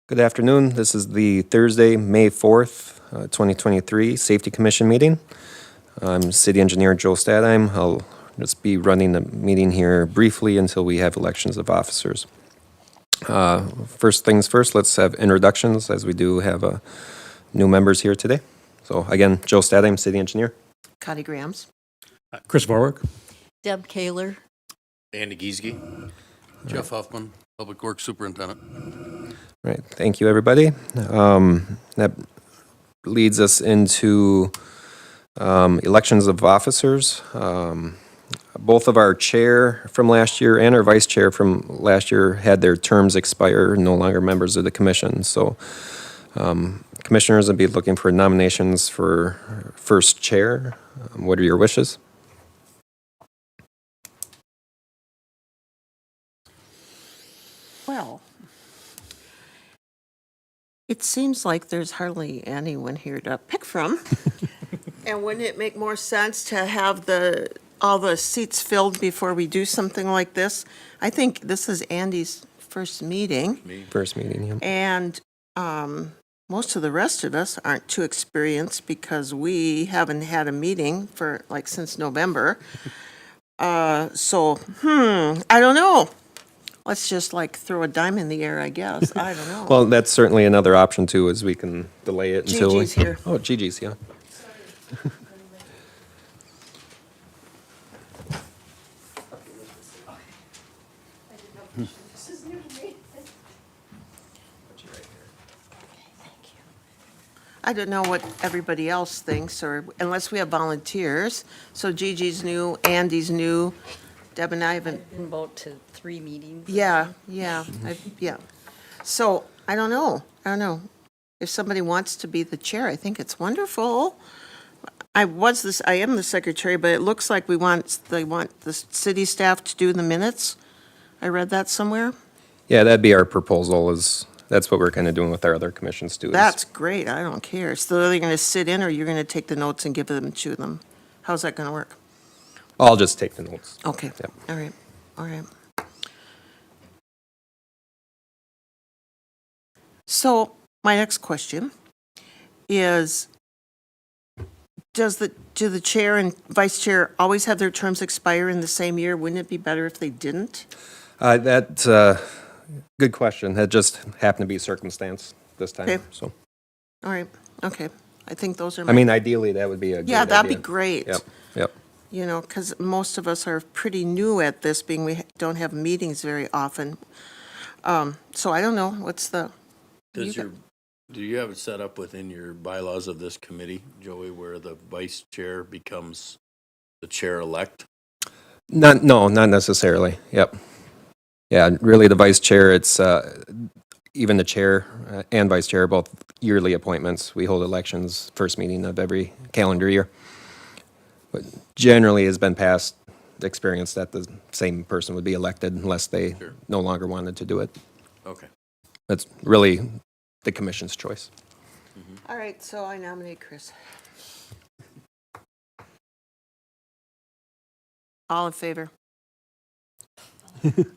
Good afternoon. This is the Thursday, May 4th, 2023 Safety Commission meeting. I'm City Engineer Joe Stadheim. I'll just be running the meeting here briefly until we have elections of officers. First things first, let's have introductions as we do have new members here today. So again, Joe Stadheim, City Engineer. Connie Grams. Chris Warwick. Deb Kaler. Andy Giesge. Jeff Huffman, Public Works Superintendent. Right, thank you, everybody. That leads us into elections of officers. Both of our chair from last year and our vice chair from last year had their terms expire, no longer members of the commission. So commissioners will be looking for nominations for first chair. What are your wishes? Well, it seems like there's hardly anyone here to pick from. And wouldn't it make more sense to have all the seats filled before we do something like this? I think this is Andy's first meeting, First meeting, yeah. and most of the rest of us aren't too experienced because we haven't had a meeting for since November. I don't know. Let's just throw a dime in the air, I guess. I don't know. Well, that's certainly another option too, is we can delay it until. Gigi's here. Oh, Gigi's, yeah. I don't know what everybody else thinks, or unless we have volunteers. So Gigi's new, Andy's new, Deb and I haven't. Been about to 3 meetings. Yeah. So I don't know. If somebody wants to be the chair, I think it's wonderful. I am the secretary, but it looks like they want the city staff to do the minutes. I read that somewhere. Yeah, that'd be our proposal that's what we're kind of doing with our other commissions too. That's great. I don't care. So they're going to sit in, or you're going to take the notes and give them to them? How's that going to work? I'll just take the notes. Okay. Yep. All right. So my next question is, do the chair and vice chair always have their terms expire in the same year? Wouldn't it be better if they didn't? That's good question. That just happened to be circumstance this time, Okay. so. All right. Okay. I think those are I mean, ideally, that would be a good yeah, that'd be idea. great. Yep. Because most of us are pretty new at this, being we don't have meetings very often. So I don't know, what's the, Do you have it set up within your bylaws of this committee, Joey, where the vice chair becomes the chair-elect? Not necessarily. Yep. Yeah, really, the vice chair, it's, even the chair and vice chair are both yearly appointments. We hold elections first meeting of every calendar year. But generally has been past experience that the same person would be elected unless they Sure. no longer wanted to do it. Okay. That's really the commission's choice. all right, so I nominate Chris. All in favor?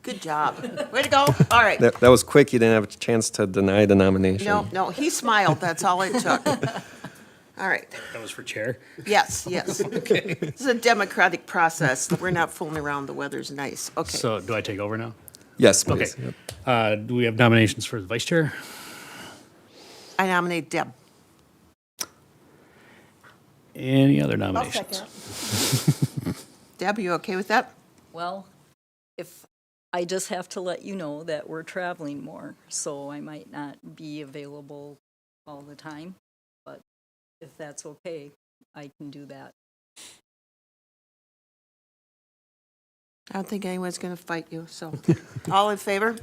Good job. Way to go. All right. That was quick. You didn't have a chance to deny the nomination. No, he smiled. That's all it took. All right. That was for chair. Yes. Okay. This is a democratic process. We're not fooling around. The weather's nice. Okay. So do I take over now? Yes, please. Okay. Yep. Do we have nominations for the vice chair? I nominate Deb. Any other nominations? Deb, you okay with that? Well, if I just have to let you know that we're traveling more, so I might not be available all the time. But if that's okay, I can do that. I don't think anyone's going to fight you, so. All in favor?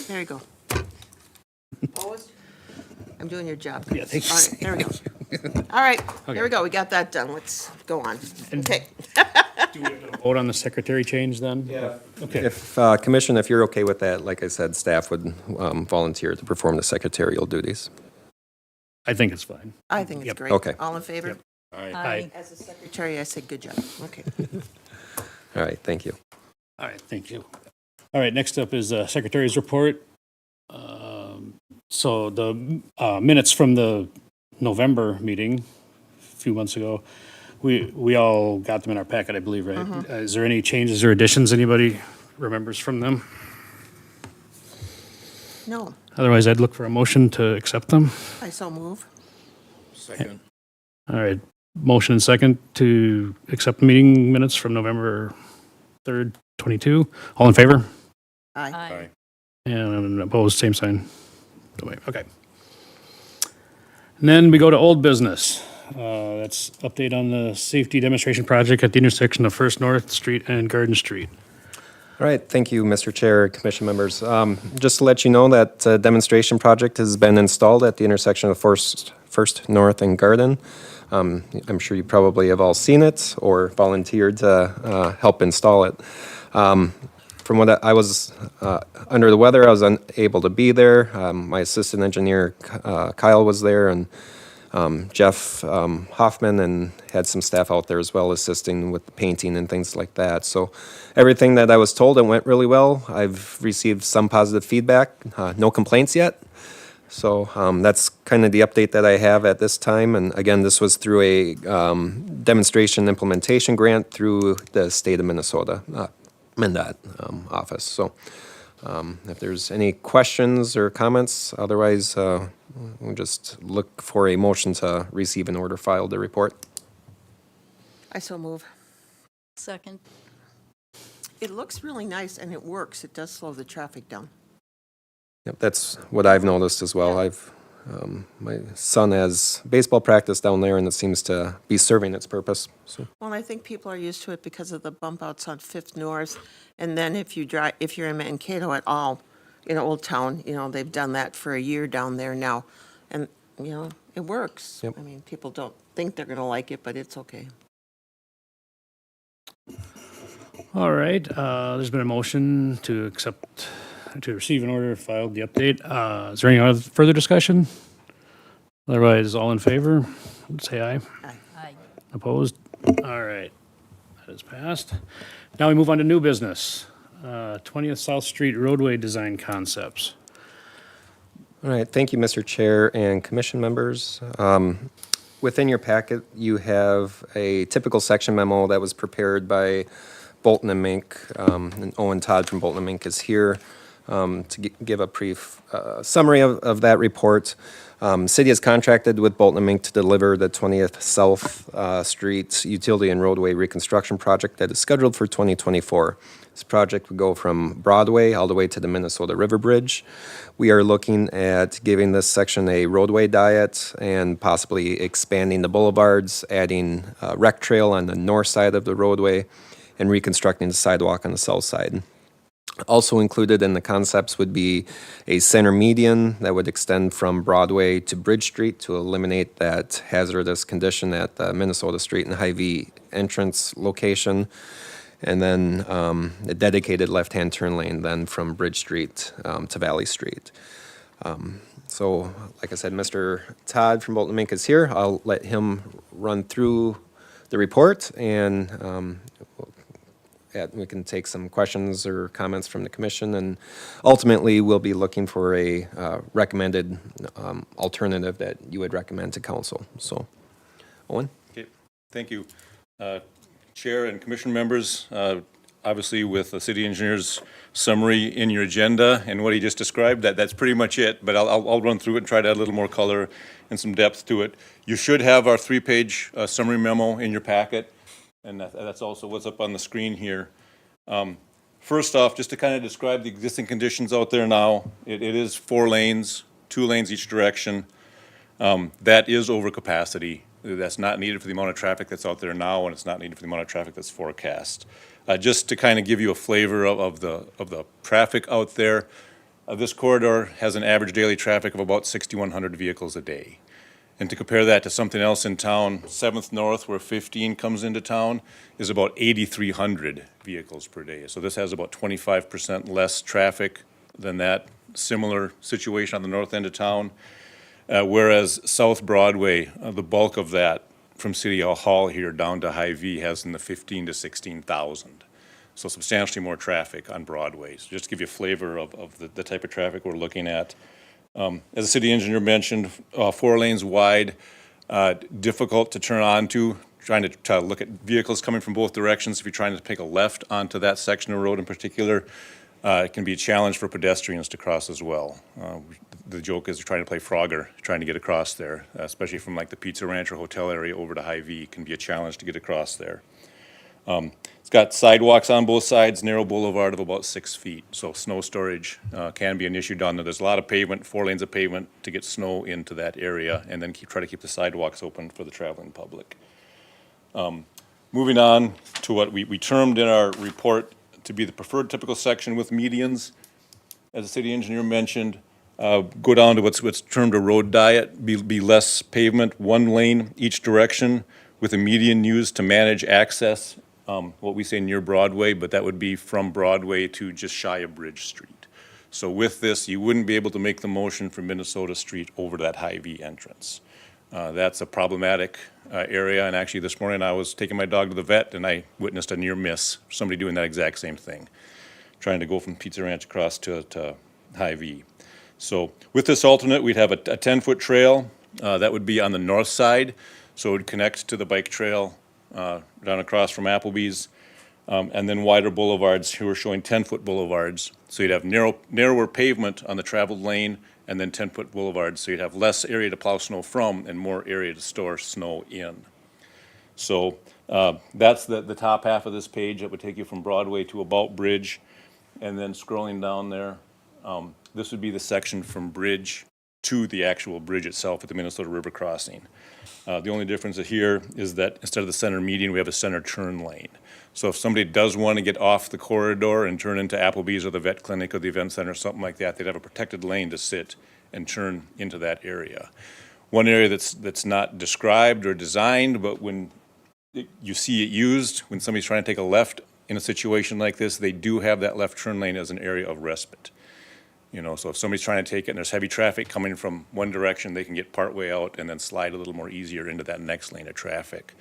There you go. Opposed? I'm doing your job. Yeah, thank you. All right, there we go. All right, there we go. We got that done. Let's go on. Okay. Do we have to vote on the secretary change then? Yeah. Okay. If, Commission, if you're okay with that, like I said, staff would volunteer to perform the secretarial duties. I think it's fine. I think it's Yep. great. Okay. All in favor? Yep. All right. Aye. As a secretary, I say good job. Okay. All right, thank you. All right, thank you. All right, next up is secretary's report. So the minutes from the November meeting a few months ago, we all got them in our packet, I believe, right? Is there any changes or additions anybody remembers from them? No, Otherwise, I'd look for a motion to accept them. I so move. Second. All right, motion and second to accept the meeting minutes from November 3rd, 22. All in favor? Aye. Aye. And opposed, same sign. Okay. And then we go to old business. That's update on the safety demonstration project at the intersection of First North Street and Garden Street. All right, thank you, Mr. Chair, commission members. Just to let you know that demonstration project has been installed at the intersection of First North and Garden. I'm sure you probably have all seen it or volunteered to help install it. From what I was under the weather, I was unable to be there. My assistant engineer, Kyle, was there, and Jeff Hoffman, and had some staff out there as well assisting with the painting and things like that. So everything that I was told, it went really well. I've received some positive feedback, no complaints yet. So that's kind of the update that I have at this time. And again, this was through a demonstration implementation grant through the state of Minnesota, MnDOT office. So if there's any questions or comments, otherwise we'll just look for a motion to receive and order filed the report. I so move. Second. It looks really nice and it works. It does slow the traffic down. Yep, that's what I've noticed as well. My son has baseball practice down there, and it seems to be serving its purpose. So. Well, I think people are used to it because of the bump outs on Fifth North. And then if you're in Mankato at all, in Old Town, they've done that for a year down there now. And, it works. Yep. I mean, people don't think they're going to like it, but it's okay. All right, there's been a motion to receive and order filed the update. Is there any other further discussion? Otherwise, all in favor, say aye. Aye. Opposed? All right, that is passed. Now we move on to new business. 20th South Street roadway design concepts. All right, thank you, Mr. Chair and commission members. Within your packet, you have a typical section memo that was prepared by Bolton and Mink, and Owen Todd from Bolton and Mink is here to give a brief summary of that report. City has contracted with Bolton and Mink to deliver the 20th South Street utility and roadway reconstruction project that is scheduled for 2024. This project would go from Broadway all the way to the Minnesota River Bridge. We are looking at giving this section a roadway diet and possibly expanding the boulevards, adding a rec trail on the north side of the roadway, and reconstructing the sidewalk on the south side. Also included in the concepts would be a center median that would extend from Broadway to Bridge Street to eliminate that hazardous condition at the Minnesota Street and Hy-Vee entrance location. And then a dedicated left-hand turn lane then from Bridge Street to Valley Street. So, like I said, Mr. Todd from Bolton Mink is here. I'll let him run through the report, and we can take some questions or comments from the commission, and ultimately we'll be looking for a recommended alternative that you would recommend to council. So, Owen? Okay, thank you. Chair and commission members, obviously with the city engineer's summary in your agenda and what he just described, that's pretty much it, but I'll run through it and try to add a little more color and some depth to it. You should have our 3-page summary memo in your packet, and that's also what's up on the screen here. First off, just to kind of describe the existing conditions out there now, it is 4 lanes, 2 lanes each direction. That is over capacity. That's not needed for the amount of traffic that's out there now, and it's not needed for the amount of traffic that's forecast. Just to kind of give you a flavor of the traffic out there, this corridor has an average daily traffic of about 6,100 vehicles a day. And to compare that to something else in town, 7th North, where 15 comes into town, is about 8,300 vehicles per day. So this has about 25% less traffic than that similar situation on the north end of town. Whereas South Broadway, the bulk of that from City Hall here down to Hy-Vee has in the 15 to 16,000. So substantially more traffic on Broadway. So just to give you a flavor of the type of traffic we're looking at. As the city engineer mentioned, 4 lanes wide, difficult to turn onto, trying to look at vehicles coming from both directions. If you're trying to take a left onto that section of road in particular, it can be a challenge for pedestrians to cross as well. The joke is you're trying to play Frogger, trying to get across there, especially from like the Pizza Ranch or hotel area over to Hy-Vee. It can be a challenge to get across there. It's got sidewalks on both sides, narrow boulevard of about 6 feet, so snow storage can be an issue down there. There's a lot of pavement, 4 lanes of pavement to get snow into that area, and then try to keep the sidewalks open for the traveling public. Moving on to what we termed in our report to be the preferred typical section with medians. As the city engineer mentioned, go down to what's termed a road diet, be less pavement, 1 lane each direction, with a median used to manage access, what we say near Broadway, but that would be from Broadway to just shy of Bridge Street. So with this, you wouldn't be able to make the motion from Minnesota Street over to that Hy-Vee entrance. That's a problematic area, and actually this morning I was taking my dog to the vet and I witnessed a near miss, somebody doing that exact same thing, trying to go from Pizza Ranch across to Hy-Vee. So with this alternate, we'd have a 10-foot trail that would be on the north side, so it would connect to the bike trail down across from Applebee's, and then wider boulevards. Here we're showing 10-foot boulevards, so you'd have narrower pavement on the traveled lane, and then 10-foot boulevards, so you'd have less area to plow snow from and more area to store snow in. So that's the top half of this page. That would take you from Broadway to about Bridge, and then scrolling down there, this would be the section from Bridge to the actual bridge itself at the Minnesota River crossing. The only difference here is that instead of the center median, we have a center turn lane. So if somebody does want to get off the corridor and turn into Applebee's or the vet clinic or the event center, something like that, they'd have a protected lane to sit and turn into that area. One area that's not described or designed, but when you see it used, when somebody's trying to take a left in a situation like this, they do have that left turn lane as an area of respite. You know, so if somebody's trying to take it and there's heavy traffic coming from one direction, they can get partway out and then slide a little more easier into that next lane of traffic.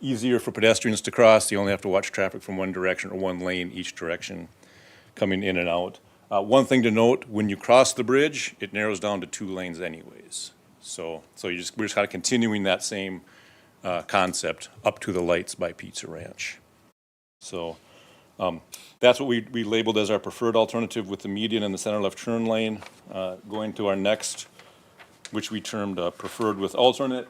Easier for pedestrians to cross. You only have to watch traffic from one direction or 1 lane each direction coming in and out. One thing to note, when you cross the bridge, it narrows down to 2 lanes anyways. So we're just kind of continuing that same concept up to the lights by Pizza Ranch. So that's what we labeled as our preferred alternative with the median and the center left turn lane. Going to our next, which we termed preferred with alternate.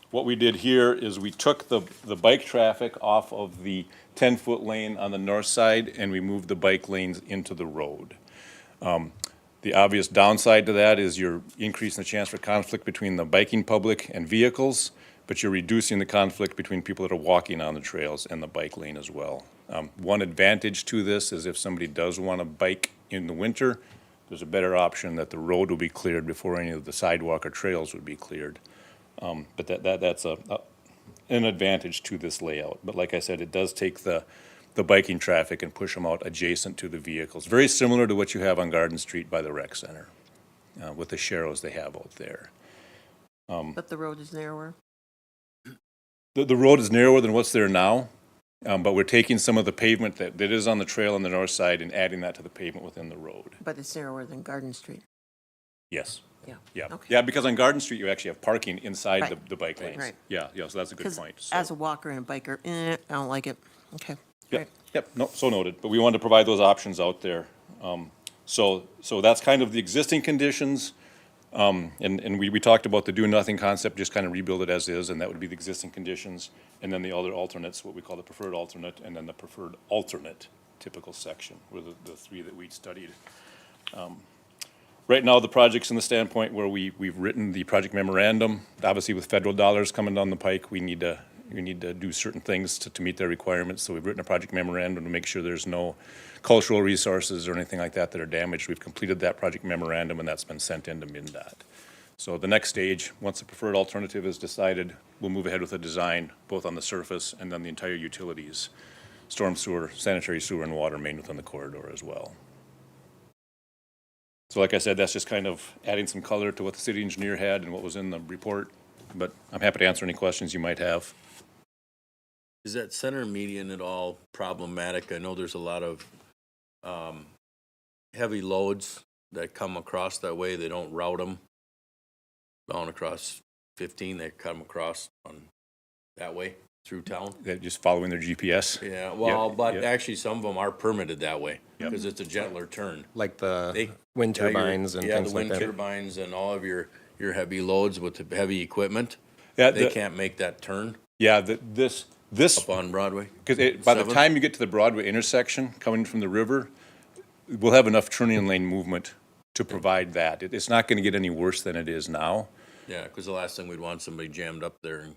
What we did here is we took the bike traffic off of the 10-foot lane on the north side and we moved the bike lanes into the road. The obvious downside to that is you're increasing the chance for conflict between the biking public and vehicles, but you're reducing the conflict between people that are walking on the trails and the bike lane as well. One advantage to this is if somebody does want to bike in the winter, there's a better option that the road will be cleared before any of the sidewalk or trails would be cleared. But that's an advantage to this layout. But like I said, it does take the biking traffic and push them out adjacent to the vehicles. Very similar to what you have on Garden Street by the rec center with the sharrows they have out there. But the road is narrower. The road is narrower than what's there now, but we're taking some of the pavement that is on the trail on the north side and adding that to the pavement within the road. But it's narrower than Garden Street. Yes. Yeah. Yeah. Okay. Yeah, because on Garden Street, you actually have parking inside Right. the bike lanes. Right. Yeah, so that's a good Because point. So- as a walker and a biker, I don't like it. Okay. Yep, yep, no, so noted, but we wanted to provide those options out there. So that's kind of the existing conditions. And we talked about the do-nothing concept, just kind of rebuild it as is, and that would be the existing conditions. And then the other alternates, what we call the preferred alternate, and then the preferred alternate typical section, were the 3 that we'd studied. Right now, the project's in the standpoint where we've written the project memorandum. Obviously, with federal dollars coming down the pike, we need to do certain things to meet their requirements. So we've written a project memorandum to make sure there's no cultural resources or anything like that that are damaged. We've completed that project memorandum, and that's been sent into MnDOT. So the next stage, once the preferred alternative is decided, we'll move ahead with a design, both on the surface and then the entire utilities, storm sewer, sanitary sewer, and water main within the corridor as well. So like I said, that's just kind of adding some color to what the city engineer had and what was in the report, but I'm happy to answer any questions you might have. Is that center median at all problematic? I know there's a lot of heavy loads that come across that way, they don't route them down across 15, they come across on that way through town. They're just following their GPS. Yeah, well, but yep. actually, some of them are permitted that way, Yep. because it's a gentler turn. Like the They- wind Yeah, your- turbines and things Yeah, like the wind that. turbines and all of your heavy loads with the heavy equipment, Yeah, they the- can't make that turn Yeah, this, up on Broadway. because by the Seven? time you get to the Broadway intersection, coming from the river, we'll have enough turning lane movement to provide that. It's not going to get any worse than it is now. Yeah, because the last thing we'd want somebody jammed up there and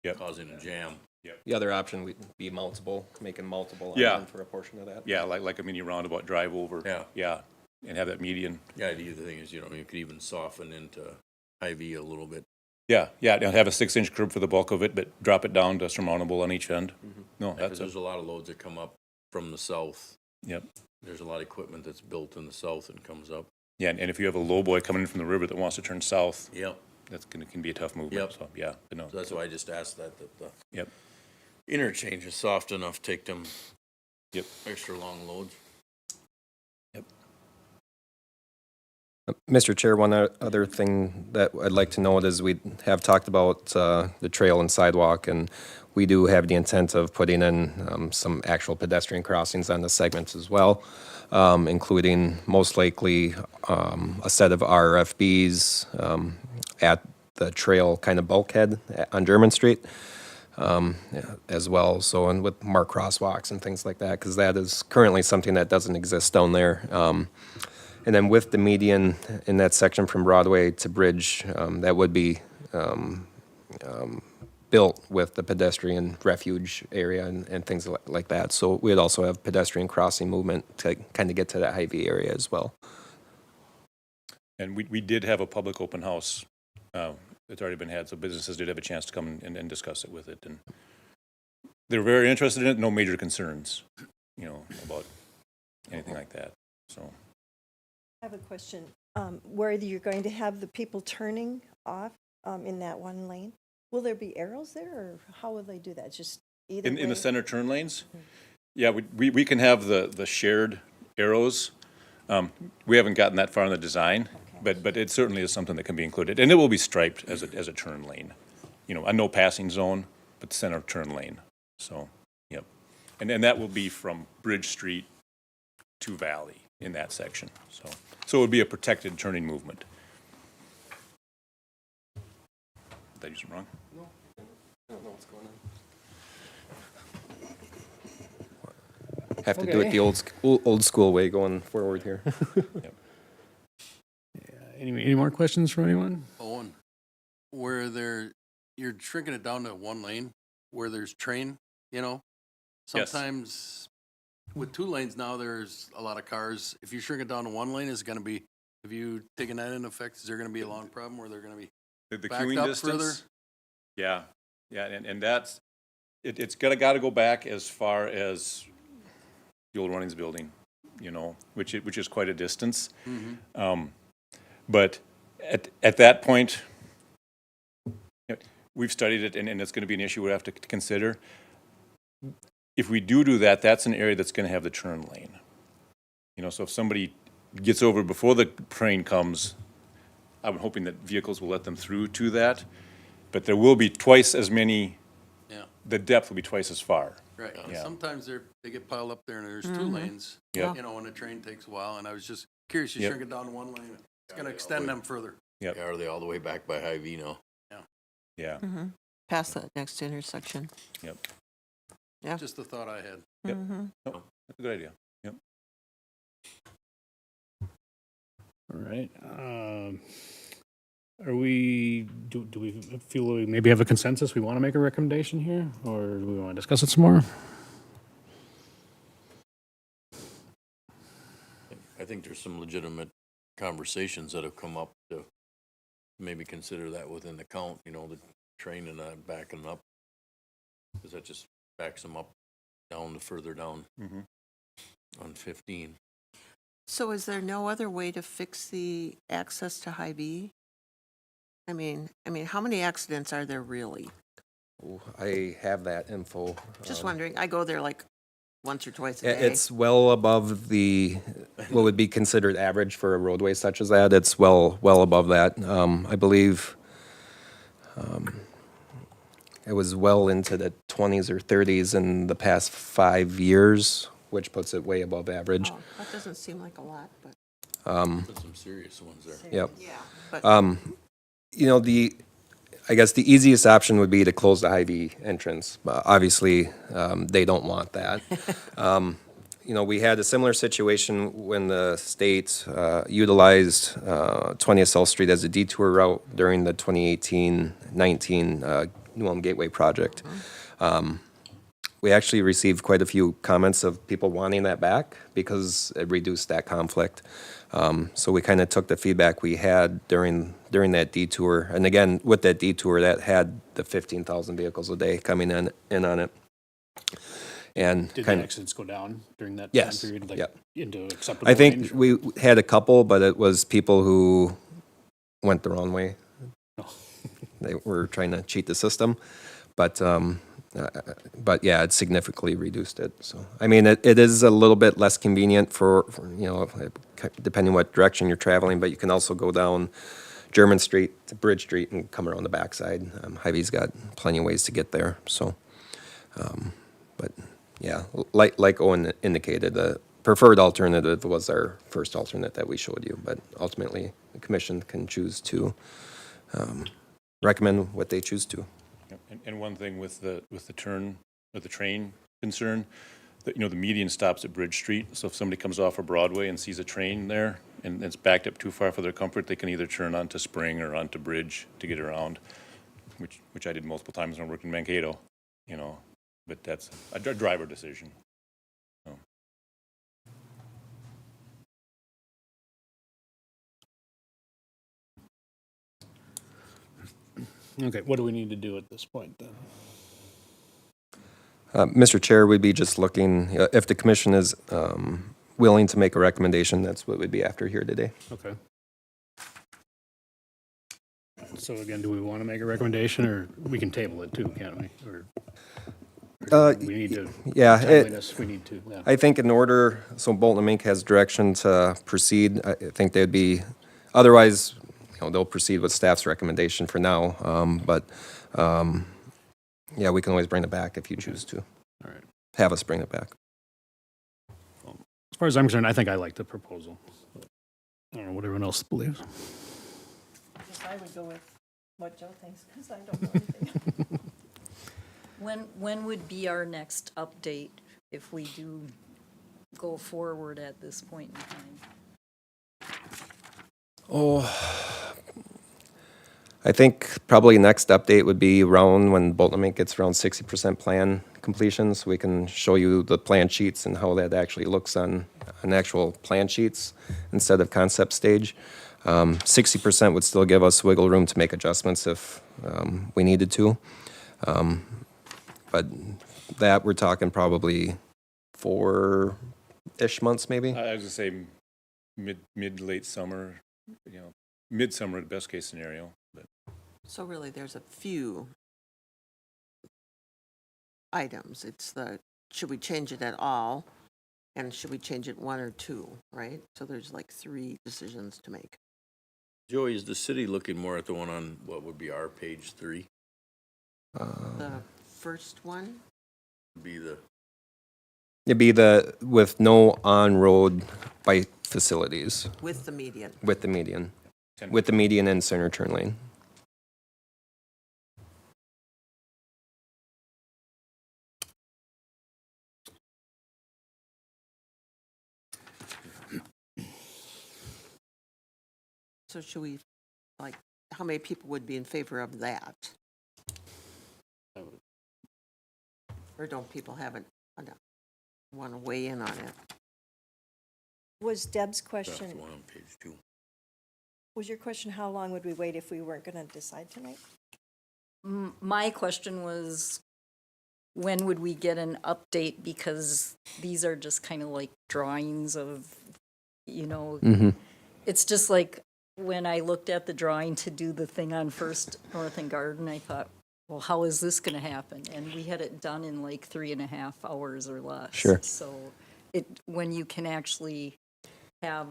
Yep. causing a jam. The other option would be multiple, making multiple Yeah. on for a portion of that. Yeah, like a mini roundabout drive over. Yeah. Yeah, and have that median. Yeah, the other thing is, you could even soften into Hy-Vee a little bit. Yeah, and have a 6-inch curb for the bulk of it, but drop it down to surmountable on each end. No, Because that's there's a lot of loads that come up from the south. yep. There's a lot of equipment that's built in the south and comes up. Yeah, and if you have a low boy coming in from the river that wants to turn south, Yep. that's can be a tough movement. Yep. So, yeah, but no. So that's why I just asked that the Yep. interchange is soft enough to take them Yep. extra long loads. Mr. Chair, one other thing that I'd like to note is we have talked about the trail and sidewalk, and we do have the intent of putting in some actual pedestrian crossings on the segments as well, including most likely a set of RFBs at the trail kind of bulkhead on German Street as well, so, and with marked crosswalks and things like that, because that is currently something that doesn't exist down there. And then with the median in that section from Broadway to Bridge, that would be built with the pedestrian refuge area and things like that. So we'd also have pedestrian crossing movement to kind of get to that Hy-Vee area as well. And we did have a public open house. It's already been had, so businesses did have a chance to come and discuss it with it. And they were very interested in it, no major concerns, about anything like that, so. I have a question. Where you're going to have the people turning off in that one lane, will there be arrows there, or how will they do that? Just either In the way? center turn lanes? Yeah, we can have the shared arrows. We haven't gotten that far in the design, but it certainly is something that can be included. And it will be striped as a turn lane. A no passing zone, but center turn lane. So, yep. And that will be from Bridge Street to Valley in that section. So it would be a protected turning movement. Did I do something wrong? I don't know what's going on. Have to do it the old school way going forward here. Any more questions from anyone? Owen, you're shrinking it down to one lane where there's train, Yes. Sometimes with 2 lanes now, there's a lot of cars. If you shrink it down to 1 lane, is it gonna be, have you taken that into effect? Is there gonna be a long problem where they're gonna be The backed queuing up distance? further? Yeah, and that's, it's gotta go back as far as the old Runnings Building, which is quite a distance. But at that point, we've studied it, and it's gonna be an issue we have to consider. If we do that, that's an area that's gonna have the turn lane. So if somebody gets over before the train comes, I'm hoping that vehicles will let them through to that. But there will be twice as many, Yeah, the depth will be twice as far. right. Yeah. Sometimes they get piled up there and there's 2 lanes, Yeah. and the train takes a while, and I was just curious, you Yep. shrink it down to 1 lane, it's gonna extend them further. Yep. Yeah, are they all the way back by Hy-Vee now? Yeah, Past that next intersection. yep. Yeah. Just the thought I had. Yep. That's a good idea. Yep. All right. Do we feel we maybe have a consensus? We want to make a recommendation here, or do we want to discuss it some more? I think there's some legitimate conversations that have come up to maybe consider that within the count, the train and backing up. Because that just backs them up down to further down Mhm. on 15. So is there no other way to fix the access to Hy-Vee? I mean, how many accidents are there really? I have that info. Just wondering. I go there like once or twice a day. It's well above what would be considered average for a roadway such as that. It's well above that. I believe it was well into the 20s or 30s in the past 5 years, which puts it way above average. Oh, that doesn't seem like a lot, but, Put some serious ones there. Yep. yeah. But You know, I guess the easiest option would be to close the Hy-Vee entrance. But obviously, they don't want that. You know, we had a similar situation when the state utilized 20th South Street as a detour route during the 2018-19 New Ulm Gateway project. We actually received quite a few comments of people wanting that back because it reduced that conflict. So we kind of took the feedback we had during that detour. And again, with that detour, that had the 15,000 vehicles a day coming in on it. And Did the kind of, accidents go down during that time Yes, period, like yep. into acceptable I think range? we had a couple, but it was people who went the wrong way. Oh. They were trying to cheat the system, but yeah, it significantly reduced it. So, I mean, it is a little bit less convenient for, you know, depending what direction you're traveling, but you can also go down German Street to Bridge Street and come around the backside. Hy-Vee's got plenty of ways to get there, so, but yeah, like Owen indicated, the preferred alternative was our first alternate that we showed you, but ultimately, the commission can choose to recommend what they choose to. Yep. And one thing with the turn of the train concern, that, you know, the median stops at Bridge Street. So if somebody comes off of Broadway and sees a train there and it's backed up too far for their comfort, they can either turn onto Spring or onto Bridge to get around, which I did multiple times when I worked in Mankato, you know, but that's a driver decision. So. Okay, what do we need to do at this point then? Mr. Chair, we'd be just looking, if the commission is willing to make a recommendation, that's what we'd be after here today. Okay. So again, do we want to make a recommendation, or we can table it too, can't we? Or we need to, Yeah, timeliness, we need to, yeah. I think in order, so Bolton and Mink has direction to proceed, I think they'd be, otherwise, you know, they'll proceed with staff's recommendation for now, but, yeah, we can always bring it back if you choose to. All right. Have us bring it back. As far as I'm concerned, I think I like the proposal. I don't know what everyone else believes. I would go with what Joe thinks, because I don't know anything. When would be our next update if we do go forward at this point in time? Oh, I think probably next update would be around when Bolton and Mink gets around 60% plan completion, so we can show you the plan sheets and how that actually looks on actual plan sheets instead of concept stage. 60% would still give us wiggle room to make adjustments if we needed to. But that, we're talking probably 4-ish months maybe. I was gonna say late summer, you know, midsummer at best case scenario, but. So really, there's a few items. It's should we change it at all? And should we change it 1 or 2, right? So there's like 3 decisions to make. Joey, is the city looking more at the one on what would be our page 3? The first one, Be the, It'd be with no on-road bike facilities with the median. with the median and center turn lane. So should we, like, how many people would be in favor of that? Or don't people have it, want to weigh in on it? Was Deb's that's question, the one on page 2. was your question, how long would we wait if we weren't going to decide tonight? My question was, when would we get an update? Because these are just kind of like drawings of, you know, it's just like when I looked at the drawing to do the thing on First North and Garden, I thought, well, how is this gonna happen? And we had it done in like 3.5 hours or less. Sure. So when you can actually have,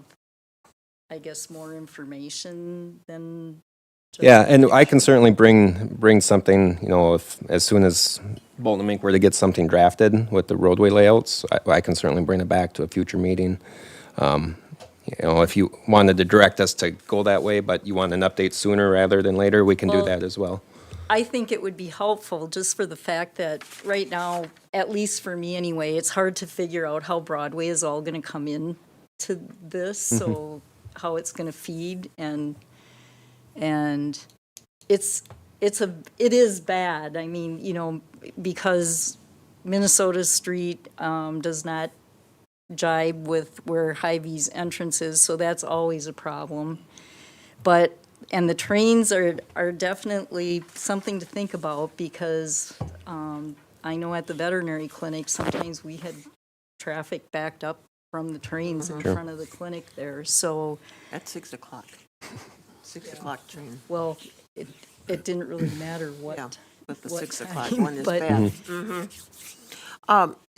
I guess, more information than. just- Yeah, and I can certainly bring something, if, as soon as Bolton and Mink were to get something drafted with the roadway layouts, I can certainly bring it back to a future meeting. If you wanted to direct us to go that way, but you want an update sooner rather than later, we can do Well, that as well. I think it would be helpful just for the fact that right now, at least for me anyway, it's hard to figure out how Broadway is all gonna come in to this, so how it's gonna feed and it is bad. I mean, because Minnesota Street does not jibe with where Hy-Vee's entrance is, so that's always a problem. And the trains are definitely something to think about because I know at the veterinary clinic, sometimes we had traffic backed up from the trains in front of the clinic there. So, At 6 o'clock. 6 o'clock train, well, it didn't really matter yeah, what. but the what 6 o'clock time, one is but- bad.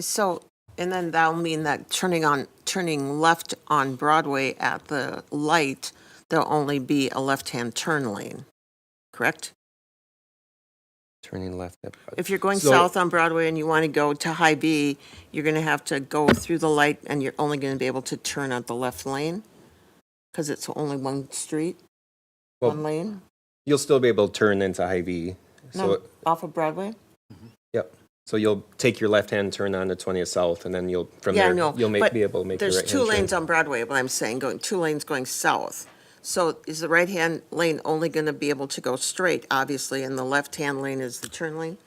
So, and then that'll mean that turning left on Broadway at the light, there'll only be a left-hand turn lane, correct? Turning left. If you're going So- south on Broadway and you want to go to Hy-Vee, you're going to have to go through the light and you're only going to be able to turn at the left lane? Because it's only one street, Well, one lane? You'll still be able to turn into Hy-Vee. No, So, off of Broadway? yep. So you'll take your left-hand turn on to 20th South, and then from Yeah, I there, know. you'll but be able to make your There's right-hand two turn. lanes on Broadway, but I'm saying two lanes going south. So is the right-hand lane only going to be able to go straight, obviously, and the left-hand lane is the turn lane?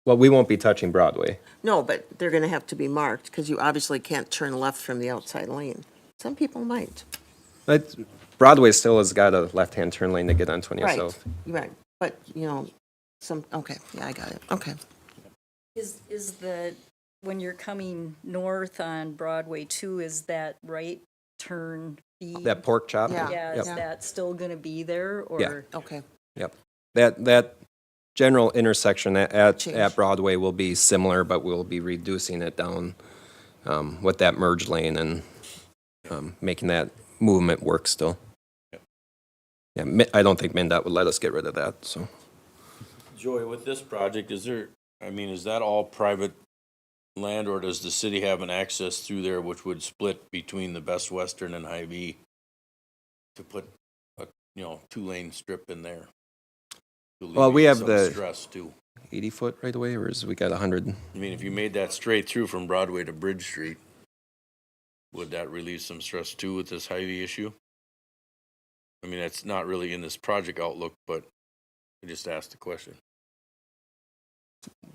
Well, we won't be touching Broadway. No, but they're going to have to be marked because you obviously can't turn left from the outside lane. Some people might. But Broadway still has got a left-hand turn lane to get on 20th Right, South. right. But, okay, yeah, I got it. Okay. Is the, when you're coming north on Broadway too, is that right turn feed? That pork chop? Yeah. Yeah, is Yeah. that still gonna be there or? Okay. Yep. That general intersection at Change. Broadway will be similar, but we'll be reducing it down with that merge lane and making that movement work still. Yeah, I don't think MinDOT would let us get rid of that, so. Joey, with this project, is that all private land, or does the city have an access through there which would split between the Best Western and Hy-Vee to put a, 2-lane strip in there? To Well, we alleviate have some the- stress too. 80-foot right away, or is we got 100? I mean, if you made that straight through from Broadway to Bridge Street, would that relieve some stress too with this Hy-Vee issue? I mean, it's not really in this project outlook, but I just asked the question.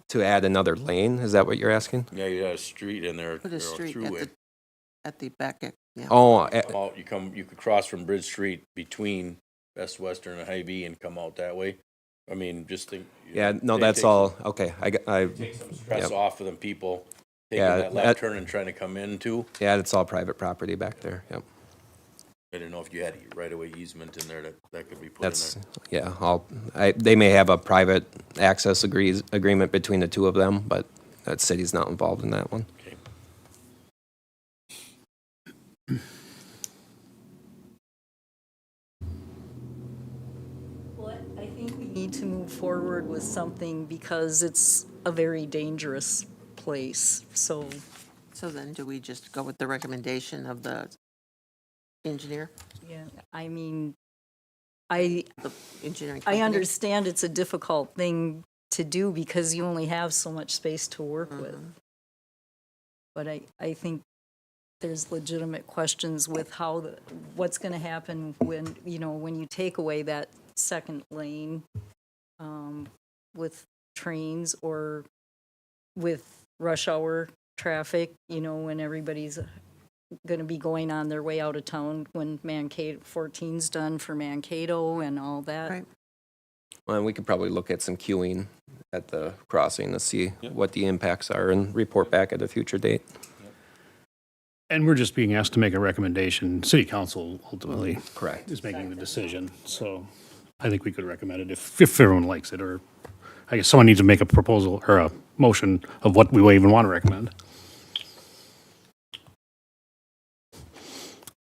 To add another lane, is that what you're asking? Yeah, you got a street in there, Put a street through it. at the back, yeah. Oh, Out, you could cross from Bridge Street between Best Western and Hy-Vee and come out that way. I mean, just think. yeah, no, take- that's take all, okay, Take some stress Yep. off of them people taking Yeah, that left turn and trying to come in too. yeah, it's all private property back there, yep. I didn't know if you had right-of-way easement in there that could be put in That's, there. yeah, they may have a private access agreement between the two of them, but that city's not involved in that one. Okay. Well, I think we need to move forward with something because it's a very dangerous place, so. So then do we just go with the recommendation of the engineer, Yeah, I mean, I the engineering company? understand it's a difficult thing to do because you only have so much space to work with. But I think there's legitimate questions with what's gonna happen when, when you take away that second lane with trains or with rush hour traffic, when everybody's going to be going on their way out of town when Mankato 14's done for Mankato and all that. Right. Well, we could probably look at some queuing at the crossing to see what the impacts are and report back at a future date. And we're just being asked to make a recommendation. City council ultimately Correct. is making the decision. So I think we could recommend it if everyone likes it or I guess someone needs to make a proposal or a motion of what we even want to recommend.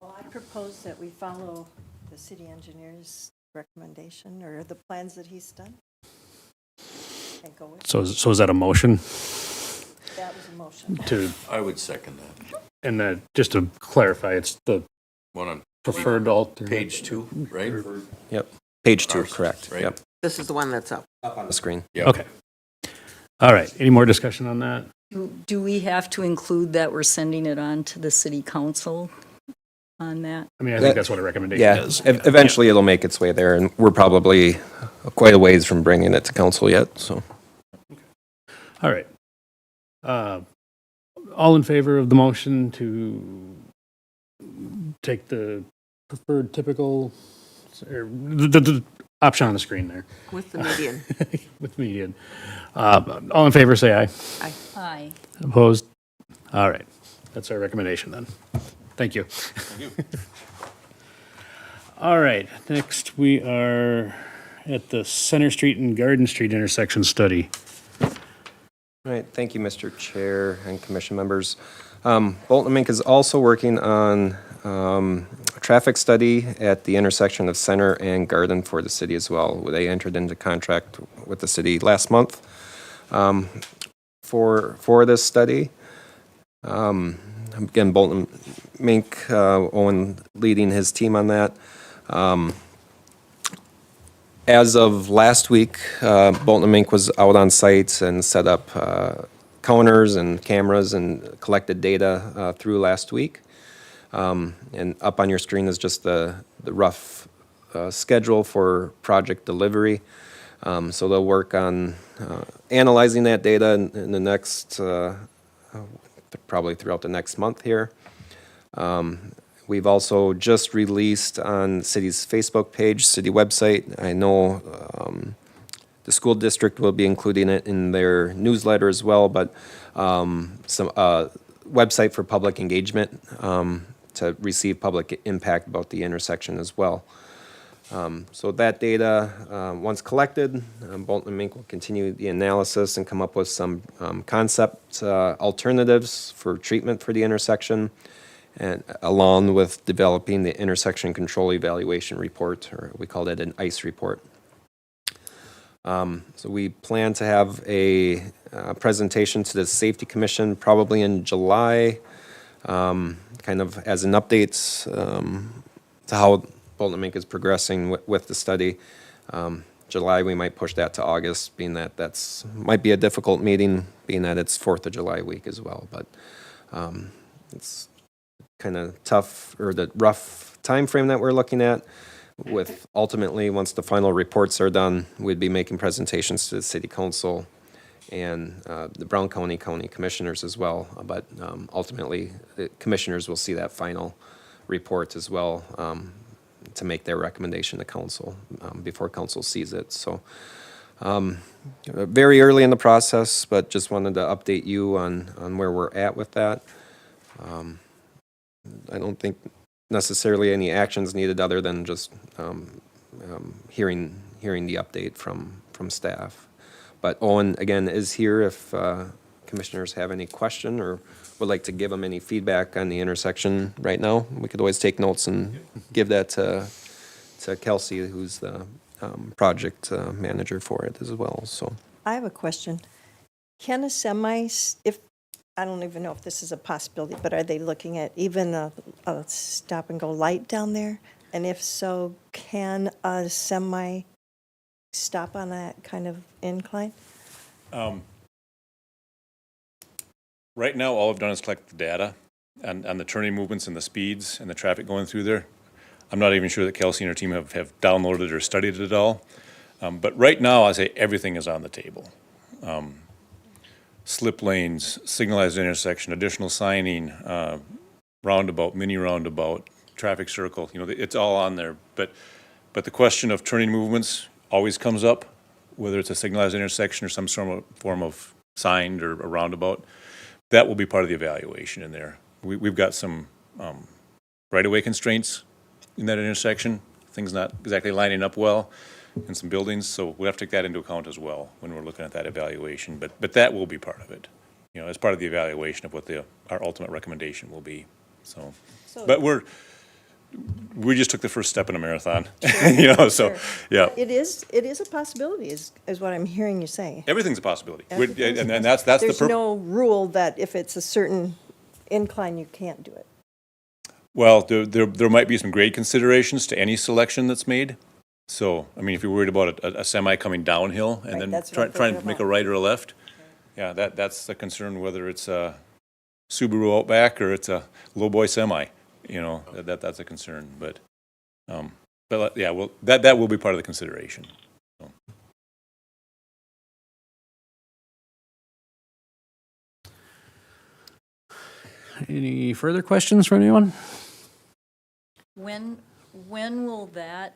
Well, I propose that we follow the city engineer's recommendation or the plans that he's done. And go with, So is that a motion that was a motion. to, I would second that. and just to clarify, it's the One on preferred alternate? page 2, right? Yep. Page 2, Ours, correct. right? Yep. This is the one that's up. Up on the screen. Yep. Okay. All right. Any more discussion on that? Do we have to include that we're sending it on to the city council on that? I mean, I think that's what a recommendation Yeah, is. eventually it'll make its way there, and we're probably quite a ways from bringing it to council yet, so. All right. All in favor of the motion to take the preferred typical, or the option on the screen there With the median. with median. All in favor, say aye. Aye. Opposed? All right. That's our recommendation then. Thank you. All right. Next, we are at the Center Street and Garden Street intersection study. All right, thank you, Mr. Chair and commission members. Bolton Mink is also working on a traffic study at the intersection of Center and Garden for the city as well. They entered into contract with the city last month for this study. Again, Bolton Mink, Owen leading his team on that. As of last week, Bolton Mink was out on site and set up counters and cameras and collected data through last week. And up on your screen is just the rough schedule for project delivery. So they'll work on analyzing that data in the next, probably throughout the next month here. We've also just released on the city's Facebook page, city website. I know the school district will be including it in their newsletter as well, but some website for public engagement to receive public impact about the intersection as well. So that data, once collected, Bolton Mink will continue the analysis and come up with some concept alternatives for treatment for the intersection, and along with developing the intersection control evaluation report, or we call it an ICE report. So we plan to have a presentation to the Safety Commission probably in July, kind of as an update to how Bolton Mink is progressing with the study. July, we might push that to August, being that that's might be a difficult meeting, being that it's 4th of July week as well. But it's kind of tough, or the rough time frame that we're looking at, with ultimately, once the final reports are done, we'd be making presentations to the city council and the Brown County commissioners as well. But ultimately, the commissioners will see that final report as well to make their recommendation to council before council sees it. So very early in the process, but just wanted to update you on where we're at with that. I don't think necessarily any actions needed other than just hearing the update from staff. But Owen, again, is here if commissioners have any question or would like to give them any feedback on the intersection right now. We could always take notes and give that to Kelsey, who's the project manager for it as well, so. I have a question. Can a semi, if, I don't even know if this is a possibility, but are they looking at even a stop and go light down there? And if so, can a semi stop on that kind of incline? Right now, all I've done is collect the data on the turning movements and the speeds and the traffic going through there. I'm not even sure that Kelsey and her team have downloaded or studied it at all. But right now, I say everything is on the table. Slip lanes, signalized intersection, additional signing, roundabout, mini roundabout, traffic circle, it's all on there. But the question of turning movements always comes up, whether it's a signalized intersection or some form of signed or a roundabout. That will be part of the evaluation in there. We've got some right-of-way constraints in that intersection, things not exactly lining up well. and some buildings, so we have to take that into account as well when we're looking at that evaluation. But that will be part of it, you know, as part of the evaluation of what our ultimate recommendation will be, so. But we just took the first step in a marathon, you know, so, Sure. yeah. It is a possibility, is what I'm hearing you say. Everything's a possibility. Everything's And that's the There's purpose. no rule that if it's a certain incline, you can't do it. Well, there might be some grade considerations to any selection that's made. So, I mean, if you're worried about a semi coming downhill and Right, then that's what I'm trying to thinking make a about. right or a left, yeah, that's the concern, whether it's a Subaru Outback or it's a lowboy semi, you know, that's a concern, but yeah, well, that will be part of the consideration. So. Any further questions from anyone? When will that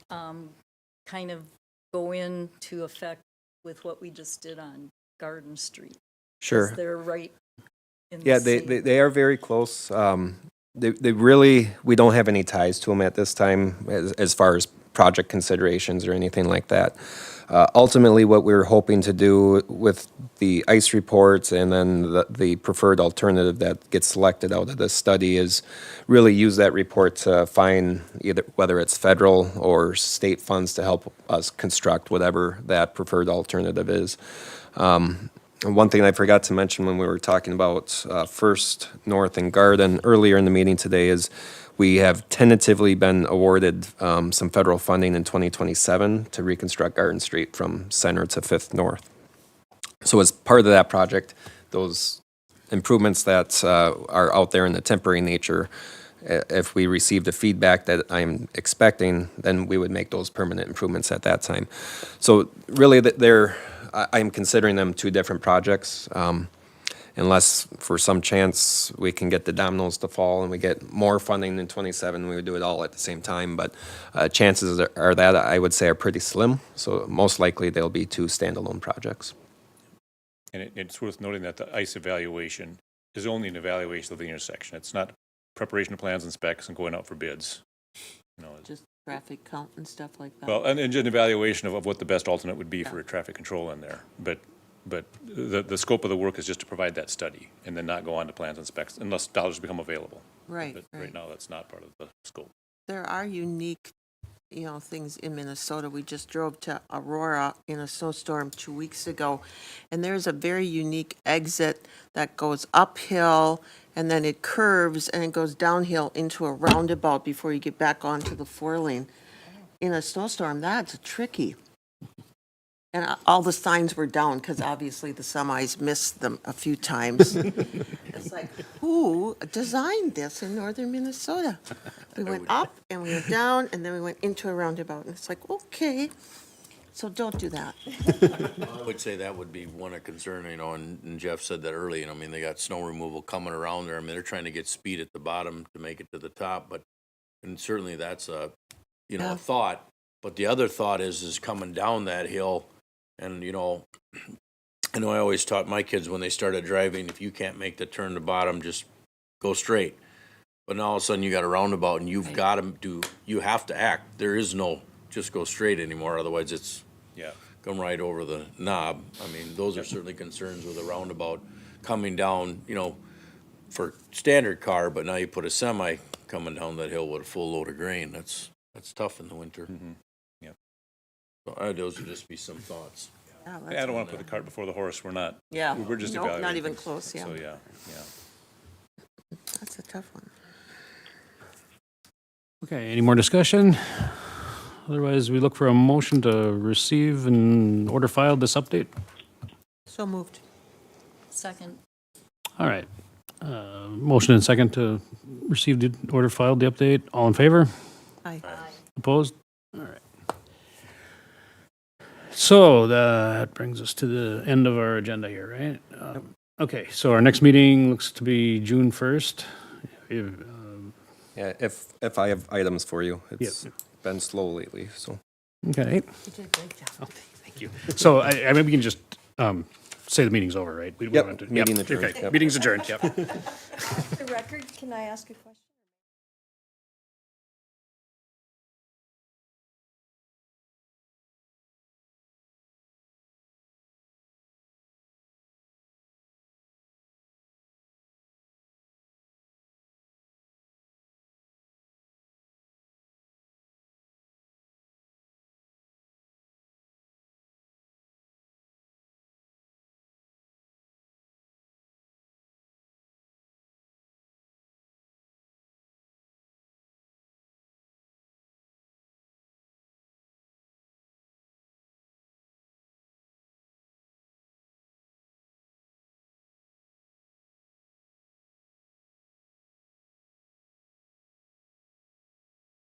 kind of go into effect with what we just did on Garden Street? Sure. 'Cause they're right in the Yeah, same. they are very close. They really, we don't have any ties to them at this time as far as project considerations or anything like that. Ultimately, what we're hoping to do with the ICE reports and then the preferred alternative that gets selected out of this study is really use that report to find either whether it's federal or state funds to help us construct whatever that preferred alternative is. And one thing I forgot to mention when we were talking about First North and Garden earlier in the meeting today is we have tentatively been awarded some federal funding in 2027 to reconstruct Garden Street from Center to Fifth North. So as part of that project, those improvements that are out there in the temporary nature, if we receive the feedback that I'm expecting, then we would make those permanent improvements at that time. So really, I'm considering them two different projects. Unless for some chance we can get the dominoes to fall and we get more funding in 27, we would do it all at the same time. But chances are that I would say are pretty slim. So most likely they'll be two standalone projects. And it's worth noting that the ICE evaluation is only an evaluation of the intersection. It's not preparation of plans and specs and going out for bids. You know, Just traffic count and stuff like that. well, and an evaluation of what the best alternate would be for a traffic control in there. But the scope of the work is just to provide that study and then not go on to plans and specs unless dollars become available. Right, But right. right now, that's not part of the scope. There are unique, things in Minnesota. We just drove to Aurora in a snowstorm 2 weeks ago, and there's a very unique exit that goes uphill, and then it curves, and it goes downhill into a roundabout before you get back onto the 4-lane. In a snowstorm, that's tricky. And all the signs were down, because obviously the semis missed them a few times. It's like, who designed this in northern Minnesota? We went up and we went down and then we went into a roundabout and it's like, okay, so don't do that. I would say that would be one of concern, you know, and Jeff said that early, and I mean, they got snow removal coming around there. I mean, they're trying to get speed at the bottom to make it to the top, but, and certainly that's a, Yeah. a thought. But the other thought is coming down that hill, and, I know I always taught my kids when they started driving, if you can't make the turn to bottom, just go straight. But now all of a sudden you got a roundabout and you've got to you have to act. There is no just go straight anymore, otherwise it's Yeah. come right over the knob. I mean, those are certainly concerns with a roundabout coming down, for standard car, but now you put a semi coming down that hill with a full load of grain. That's tough in the winter. Yeah. So those would just be some thoughts. Yeah, I don't want to put the cart before the horse. We're not. Yeah. We're just Nope, evaluating. not even things. close, yeah. So, yeah. That's a tough one. Okay, any more discussion? Otherwise, we look for a motion to receive and order filed this update. So moved. Second, All right. Motion and second to receive the order filed, the update. All in favor? Aye. Opposed? All right. So that brings us to the end of our agenda here, right? Okay, so our next meeting looks to be June 1st. Yeah, if I have items for you, it's been slow lately, so. Okay, You did a great job. thank you. So I maybe we can just say the meeting's over, right? We don't Yep, have to- meeting yep, adjourned, okay, yep. Meeting's adjourned, yep. The record, can I ask a question?